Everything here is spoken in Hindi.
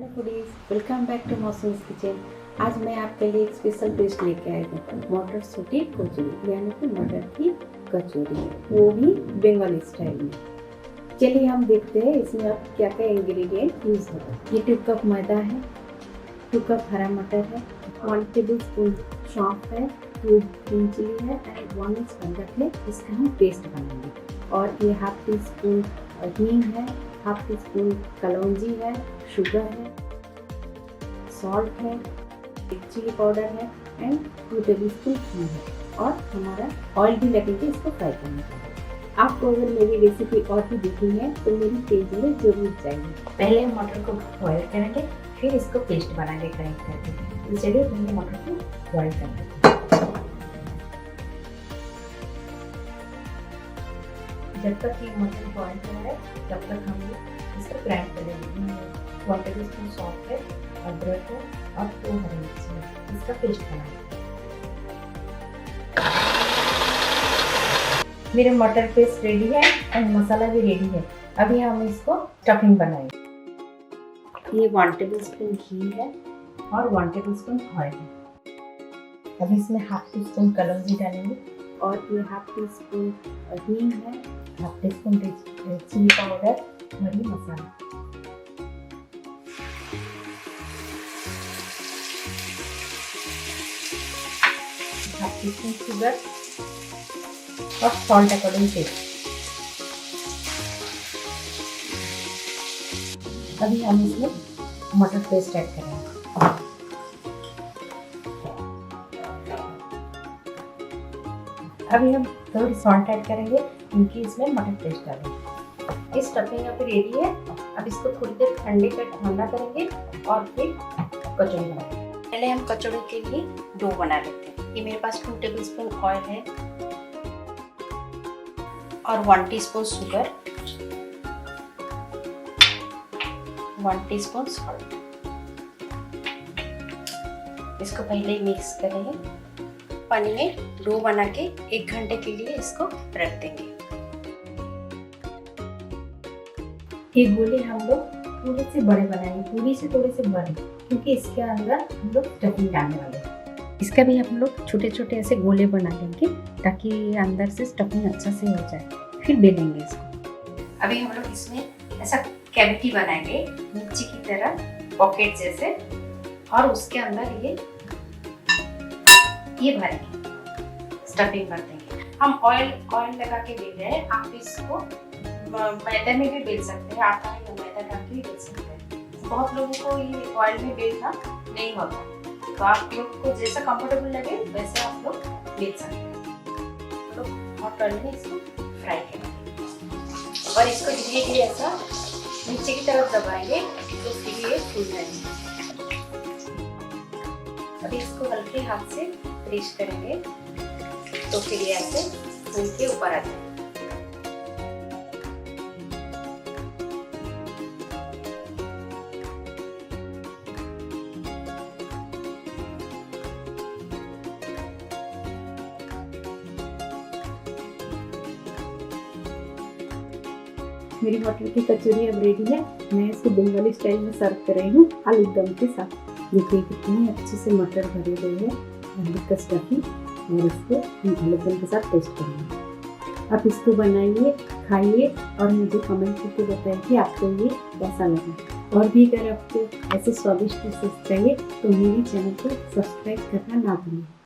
Foodies, welcome back to Mausam's kitchen. आज मैं आपके लिए एक स्पेशल डिश लेके आई हूँ, मटर सूटी कचौड़ी यानी कि मटर की कचौड़ी, वो भी बंगाली स्टाइल में। चलिए हम देखते हैं इसमें अब क्या क्या इंग्रेडिएंट यूज होगा। ये 2 कप मैदा है, 2 कप हरा मटर है, 1 टेबल स्पून सौंफ है, 2 ग्रीन चिली है एंड 1 इंच अदरक है। इसका हम पेस्ट बनाएंगे। और ये हाफ टी स्पून हींग है, हाफ टी स्पून कलौंजी है, शुगर है, सॉल्ट है, चिली पाउडर है एंड 2 टेबल स्पून घी है। और हमारा ऑयल भी लगेगा इसको फ्राई करने के लिए। आपको अगर मेरी रेसिपी और भी देखनी है तो मेरी पेज में जरूर चाहिए। पहले हम मटर को बॉयल करेंगे, फिर इसको पेस्ट बनाएंगे ग्राइंड करके। इस जगह पहले मटर को बॉयल करेंगे। जब तक ये मटर बॉयल कर रहा है तब तक हम इसको ग्राइंड करेंगे। 1 टेबल स्पून सॉल्ट है, अदरक है और 2 हरी मिर्ची है। इसका पेस्ट बनाएंगे। मेरे मटर पेस्ट रेडी है और मसाला भी रेडी है। अभी हम इसको स्टफिंग बनाएंगे। ये 1 टेबल स्पून घी है और 1 टेबल स्पून ऑयल है। अभी इसमें हाफ टी स्पून कलौंजी डालेंगे और ये हाफ टी स्पून हींग है, half teaspoon chilli powder, मरी मसाला। हाफ टी स्पून शुगर और सॉल्ट अकॉर्डिंग टेस्ट। अभी हम इसमें मटर पेस्ट ऐड करेंगे। अभी हम थोड़ी सॉल्ट ऐड करेंगे क्योंकि इसमें मटर पेस्ट डालेंगे। ये स्टफिंग अभी रेडी है। अब इसको थोड़ी देर ठंडा करेंगे और फिर कचौड़ी बनाएंगे। पहले हम कचौड़ी के लिए डो बना लेते हैं। ये मेरे पास 2 टेबल स्पून ऑयल है और 1 टीस्पून शुगर, 1 टीस्पून सॉल्ट। इसको पहले मिक्स करेंगे। पानी में डो बना के 1 घंटे के लिए इसको रख देंगे। ये गोले हम लोग थोड़े से बड़े बनाएंगे, पूरी से थोड़े से बड़े, क्योंकि इसके अंदर हम लोग स्टफिंग डालने वाले हैं। इसका भी हम लोग छोटे छोटे ऐसे गोले बना लेंगे ताकि अंदर से स्टफिंग अच्छा से हो जाए। फिर बेलेंगे इसको। अभी हम लोग इसमें ऐसा कैविटी बनाएंगे मिर्ची की तरह, पॉकेट जैसे, और उसके अंदर ये भरेंगे, स्टफिंग भर देंगे। हम ऑयल लगा के बेल रहे हैं। आप इसको मैदे में भी बेल सकते हैं, आटा या मैदा डाल के भी बेल सकते हैं। बहुत लोगों को ये ऑयल में बेलना नहीं होता, तो आप लोग को जैसा कंफर्टेबल लगे वैसे आप लोग बेल सकते हैं। तो हॉट ऑयल में इसको फ्राई करेंगे और इसको धीरे धीरे ऐसा नीचे की तरफ दबाएंगे तो फिर ये फूल जाएंगे। अभी इसको हल्के हाथ से प्रेस करेंगे तो फिर ये ऐसे फूल के ऊपर आ जाएंगे। मेरी मटर की कचौड़ी अब रेडी है। मैं इसको बंगाली स्टाइल में सर्व कर रही हूँ आलू दम के साथ। देखिए कितनी अच्छे से मटर भरे हुए हैं आलू का स्टफिंग, और इसको आलू दम के साथ टेस्ट करेंगे। आप इसको बनाइए, खाइए और मुझे कमेंट करके बताइए कि आपको ये कैसा लगा। और भी अगर आपको ऐसे स्वादिष्ट डिशेस चाहिए तो मेरे चैनल को सब्सक्राइब करना ना भूलें।